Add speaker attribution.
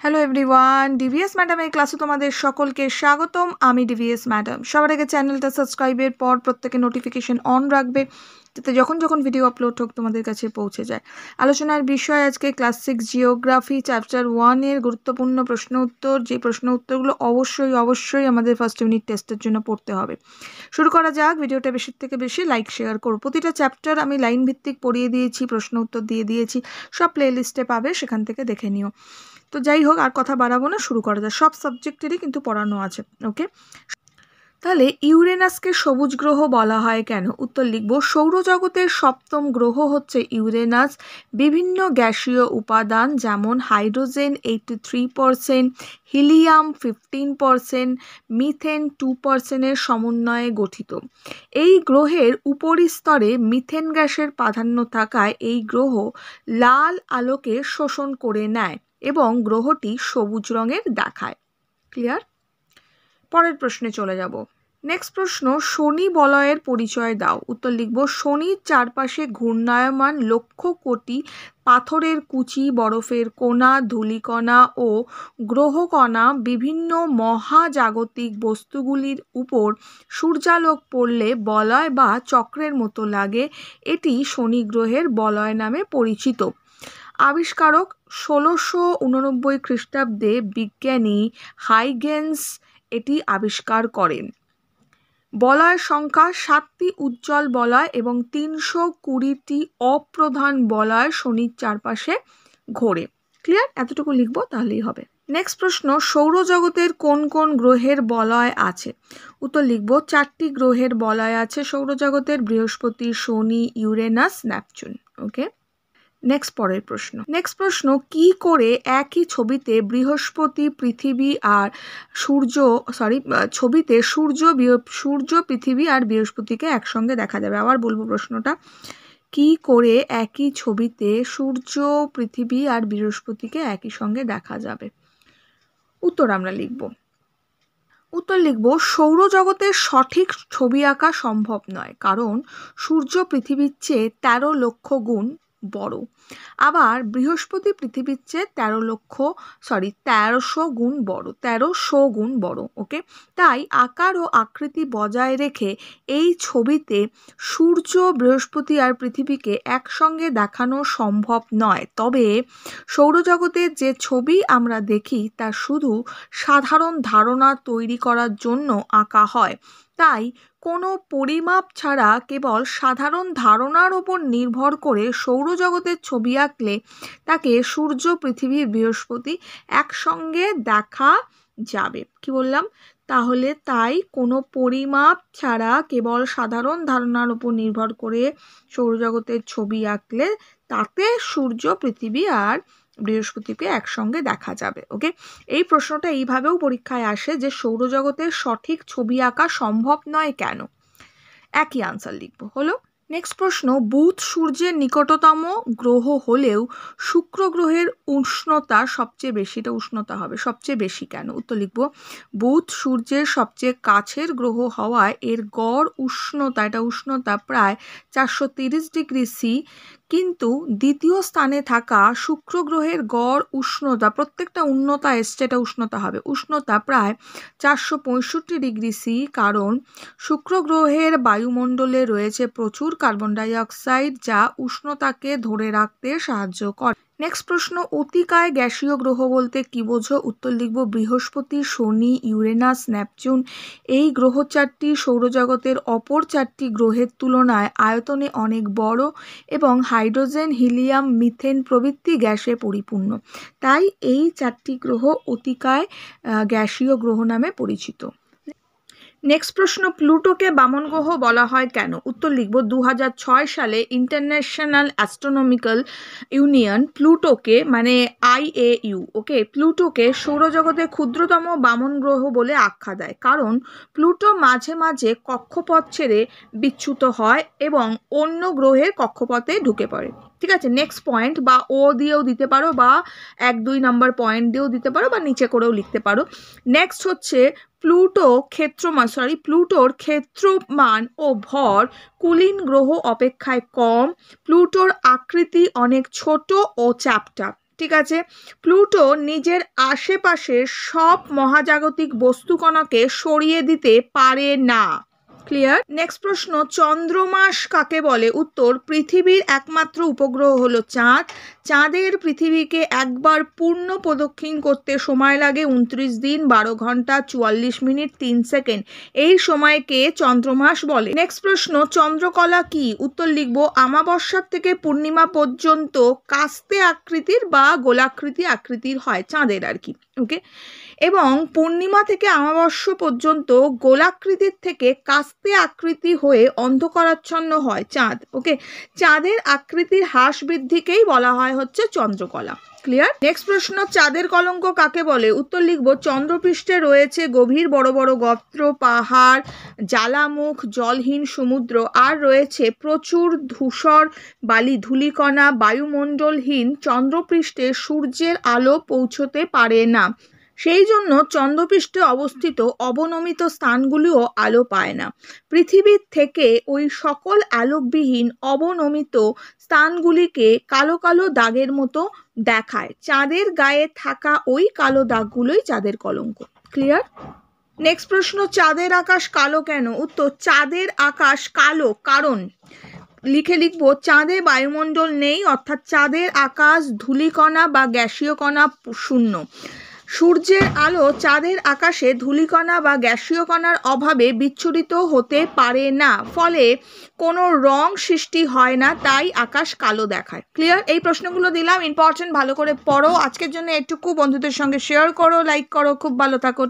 Speaker 1: Hello everyone, DVS ম্যাডামের ক্লাসে তোমাদের সকলকে স্বাগতম। আমি ডিভিএস ম্যাডাম। সবার আগে চ্যানেলটা সাবস্ক্রাইবের পর প্রত্যেকে নোটিফিকেশন অন রাখবে, যাতে যখন যখন ভিডিও আপলোড হোক তোমাদের কাছে পৌঁছে যায়। আলোচনার বিষয় আজকে ক্লাস 6 জিওগ্রাফি চ্যাপ্টার 1-এর গুরুত্বপূর্ণ প্রশ্ন উত্তর। যে প্রশ্ন উত্তরগুলো অবশ্যই আমাদের ফার্স্ট ইউনিট টেস্টের জন্য পড়তে হবে। শুরু করা যাক। ভিডিওটা বেশি থেকে বেশি লাইক শেয়ার করো। প্রতিটা চ্যাপ্টার আমি লাইন ভিত্তিক পড়িয়ে দিয়েছি, প্রশ্ন উত্তর দিয়ে দিয়েছি, সব প্লে লিস্টে পাবে, সেখান থেকে দেখে নিও। তো যাই হোক, আর কথা বাড়াবো না, শুরু করা যায়। সব সাবজেক্টেরই কিন্তু পড়ানো আছে। ওকে, তাহলে ইউরেনাসকে সবুজ গ্রহ বলা হয় কেন? উত্তর লিখব, সৌরজগতের সপ্তম গ্রহ হচ্ছে ইউরেনাস। বিভিন্ন গ্যাসীয় উপাদান যেমন হাইড্রোজেন 83%, হিলিয়াম 15%, মিথেন 2%-এর সমন্বয়ে গঠিত। এই গ্রহের উপরিস্তরে মিথেন গ্যাসের প্রাধান্য থাকায় এই গ্রহ লাল আলোকে শোষণ করে নেয় এবং গ্রহটি সবুজ রঙের দেখায়। ক্লিয়ার? পরের প্রশ্নে চলে যাব। নেক্সট প্রশ্ন, শনি বলয়ের পরিচয় দাও। উত্তর লিখব, শনির চারপাশে ঘূর্ণায়মান লক্ষ কোটি পাথরের কুচি, বরফের কণা, ধূলিকণা ও গ্রহকণা বিভিন্ন মহাজাগতিক বস্তুগুলির উপর সূর্যালোক পড়লে বলয় বা চক্রের মতো লাগে। এটি শনি গ্রহের বলয় নামে পরিচিত। আবিষ্কারক 1689 খ্রিস্টাব্দে বিজ্ঞানী হাইগেন্স এটি আবিষ্কার করেন। বলয়ের সংখ্যা 7টি উজ্জ্বল বলয় এবং 320টি অপ্রধান বলয় শনির চারপাশে ঘোরে। ক্লিয়ার? এতটুকু লিখবো, তাহলেই হবে। নেক্সট প্রশ্ন, সৌরজগতের কোন কোন গ্রহের বলয় আছে? উত্তর লিখব, 4টি গ্রহের বলয় আছে সৌরজগতের: বৃহস্পতি, শনি, ইউরেনাস, নেপচুন। ওকে, পরের প্রশ্ন, কি করে একই ছবিতে বৃহস্পতি, পৃথিবী আর সূর্য, পৃথিবী আর বৃহস্পতিকে একসঙ্গে দেখা যাবে? আবার বলবো প্রশ্নটা, কি করে একই ছবিতে সূর্য, পৃথিবী আর বৃহস্পতিকে একই সঙ্গে দেখা যাবে? উত্তর আমরা লিখব। উত্তর লিখব, সৌরজগতের সঠিক ছবি আঁকা সম্ভব নয়, কারণ সূর্য পৃথিবীর চেয়ে 13 লক্ষ গুণ বড়। আবার বৃহস্পতি পৃথিবীর চেয়ে 1300 গুণ বড়। ওকে, তাই আকার ও আকৃতি বজায় রেখে এই ছবিতে সূর্য, বৃহস্পতি আর পৃথিবীকে একসঙ্গে দেখানো সম্ভব নয়। তবে সৌরজগতের যে ছবি আমরা দেখি তা শুধু সাধারণ ধারণা তৈরি করার জন্য আঁকা হয়। তাই কোনো পরিমাপ ছাড়া কেবল সাধারণ ধারণার ওপর নির্ভর করে সৌরজগতের ছবি আঁকলে তাকে সূর্য, পৃথিবী, বৃহস্পতি একসঙ্গে দেখা যাবে। কি বললাম? তাহলে তাই কোনো পরিমাপ ছাড়া কেবল সাধারণ ধারণার উপর নির্ভর করে সৌরজগতের ছবি আঁকলে তাতে সূর্য, পৃথিবী আর বৃহস্পতিকে একসঙ্গে দেখা যাবে। ওকে, এই প্রশ্নটা এইভাবেও পরীক্ষায় আসে যে সৌরজগতের সঠিক ছবি আঁকা সম্ভব নয় কেন? একই আনসার লিখব। হলো। নেক্সট প্রশ্ন, বুধ সূর্যের নিকটতম গ্রহ হলেও শুক্র গ্রহের উষ্ণতা সবচেয়ে বেশি। এটা উষ্ণতা হবে সবচেয়ে বেশি কেন? উত্তর লিখব, বুধ সূর্যের সবচেয়ে কাছের গ্রহ হওয়ায় এর গড় উষ্ণতা প্রায় 430 ডিগ্রি সি, কিন্তু দ্বিতীয় স্থানে থাকা শুক্র গ্রহের গড় উষ্ণতা, প্রত্যেকটা উষ্ণতা এসছে, এটা উষ্ণতা হবে, উষ্ণতা প্রায় 465 ডিগ্রি সি, কারণ শুক্র গ্রহের বায়ুমণ্ডলে রয়েছে প্রচুর কার্বন ডাই অক্সাইড, যা উষ্ণতাকে ধরে রাখতে সাহায্য করে। নেক্সট প্রশ্ন, অতিকায় গ্যাসীয় গ্রহ বলতে কি বোঝো? উত্তর লিখব, বৃহস্পতি, শনি, ইউরেনাস, নেপচুন এই গ্রহ 4টি সৌরজগতের অপর 4টি গ্রহের তুলনায় আয়তনে অনেক বড় এবং হাইড্রোজেন, হিলিয়াম, মিথেন প্রভৃতি গ্যাসে পরিপূর্ণ। তাই এই 4টি গ্রহ অতিকায় গ্যাসীয় গ্রহ নামে পরিচিত। নেক্সট প্রশ্ন, প্লুটোকে বামন গ্রহ বলা হয় কেন? উত্তর লিখব, 2006 সালে ইন্টারন্যাশনাল অ্যাস্ট্রোনমিক্যাল ইউনিয়ন প্লুটোকে, মানে IAU, ওকে, প্লুটোকে সৌরজগতের ক্ষুদ্রতম বামন গ্রহ বলে আখ্যা দেয়, কারণ প্লুটো মাঝে মাঝে কক্ষপথ ছেড়ে বিচ্যুত হয় এবং অন্য গ্রহের কক্ষপথে ঢুকে পড়ে। ঠিক আছে, নেক্সট পয়েন্ট বা ও দিয়েও দিতে পারো, বা 1-2 নাম্বার পয়েন্ট দিয়েও দিতে পারো, বা নিচে করেও লিখতে পারো। নেক্সট হচ্ছে, প্লুটোর ক্ষেত্রমান ও ভর কুলীন গ্রহ অপেক্ষায় কম। প্লুটোর আকৃতি অনেক ছোট ও চ্যাপ্টা। ঠিক আছে। প্লুটো নিজের আশেপাশের সব মহাজাগতিক বস্তুকণাকে সরিয়ে দিতে পারে না। ক্লিয়ার? নেক্সট প্রশ্ন, চন্দ্রমাস কাকে বলে? উত্তর, পৃথিবীর একমাত্র উপগ্রহ হলো চাঁদ। চাঁদের পৃথিবীকে একবার পূর্ণ প্রদক্ষিণ করতে সময় লাগে 29 দিন 12 ঘন্টা 44 মিনিট 3 সেকেন্ড। এই সময়কে চন্দ্রমাস বলে। নেক্সট প্রশ্ন, চন্দ্রকলা কি? উত্তর লিখব, আমাবস্যার থেকে পূর্ণিমা পর্যন্ত কাস্তে আকৃতির বা গোলাকৃতি আকৃতির হয়, চাঁদের আর কি। ওকে, এবং পূর্ণিমা থেকে আমাবস্যা পর্যন্ত গোলাকৃতির থেকে কাস্তে আকৃতি হয়ে অন্ধকারাচ্ছন্ন হয় চাঁদ। ওকে, চাঁদের আকৃতির হ্রাস বৃদ্ধিকেই বলা হয় হচ্ছে চন্দ্রকলা। ক্লিয়ার? নেক্সট প্রশ্ন, চাঁদের কলঙ্ক কাকে বলে? উত্তর লিখব, চন্দ্রপৃষ্ঠে রয়েছে গভীর বড় বড় গর্ত, পাহাড়, জ্বালামুখ, জলহীন সমুদ্র, আর রয়েছে প্রচুর ধূসর বালি, ধূলিকণা। বায়ুমণ্ডলহীন চন্দ্রপৃষ্ঠে সূর্যের আলো পৌঁছতে পারে না, সেই জন্য চন্দ্রপৃষ্ঠে অবস্থিত অবনমিত স্থানগুলিও আলো পায় না। পৃথিবীর থেকে ওই সকল আলোকবিহীন অবনমিত স্থানগুলিকে কালো কালো দাগের মতো দেখায়। চাঁদের গায়ে থাকা ওই কালো দাগগুলোই চাঁদের কলঙ্ক। ক্লিয়ার? নেক্সট প্রশ্ন, চাঁদের আকাশ কালো কেন? উত্তর, চাঁদের আকাশ কালো কারণ লিখব, চাঁদে বায়ুমণ্ডল নেই, অর্থাৎ চাঁদের আকাশ ধূলিকণা বা গ্যাসীয় কণা শূন্য। সূর্যের আলো চাঁদের আকাশে ধূলিকণা বা গ্যাসীয় কণার অভাবে বিচ্ছুরিত হতে পারে না, ফলে কোনো রং সৃষ্টি হয় না, তাই আকাশ কালো দেখায়। ক্লিয়ার? এই প্রশ্নগুলো দিলাম, ইম্পর্টেন্ট, ভালো করে পড়ো। আজকের জন্য এটুকু, বন্ধুদের সঙ্গে শেয়ার করো, লাইক করো। খুব ভালো থাকো।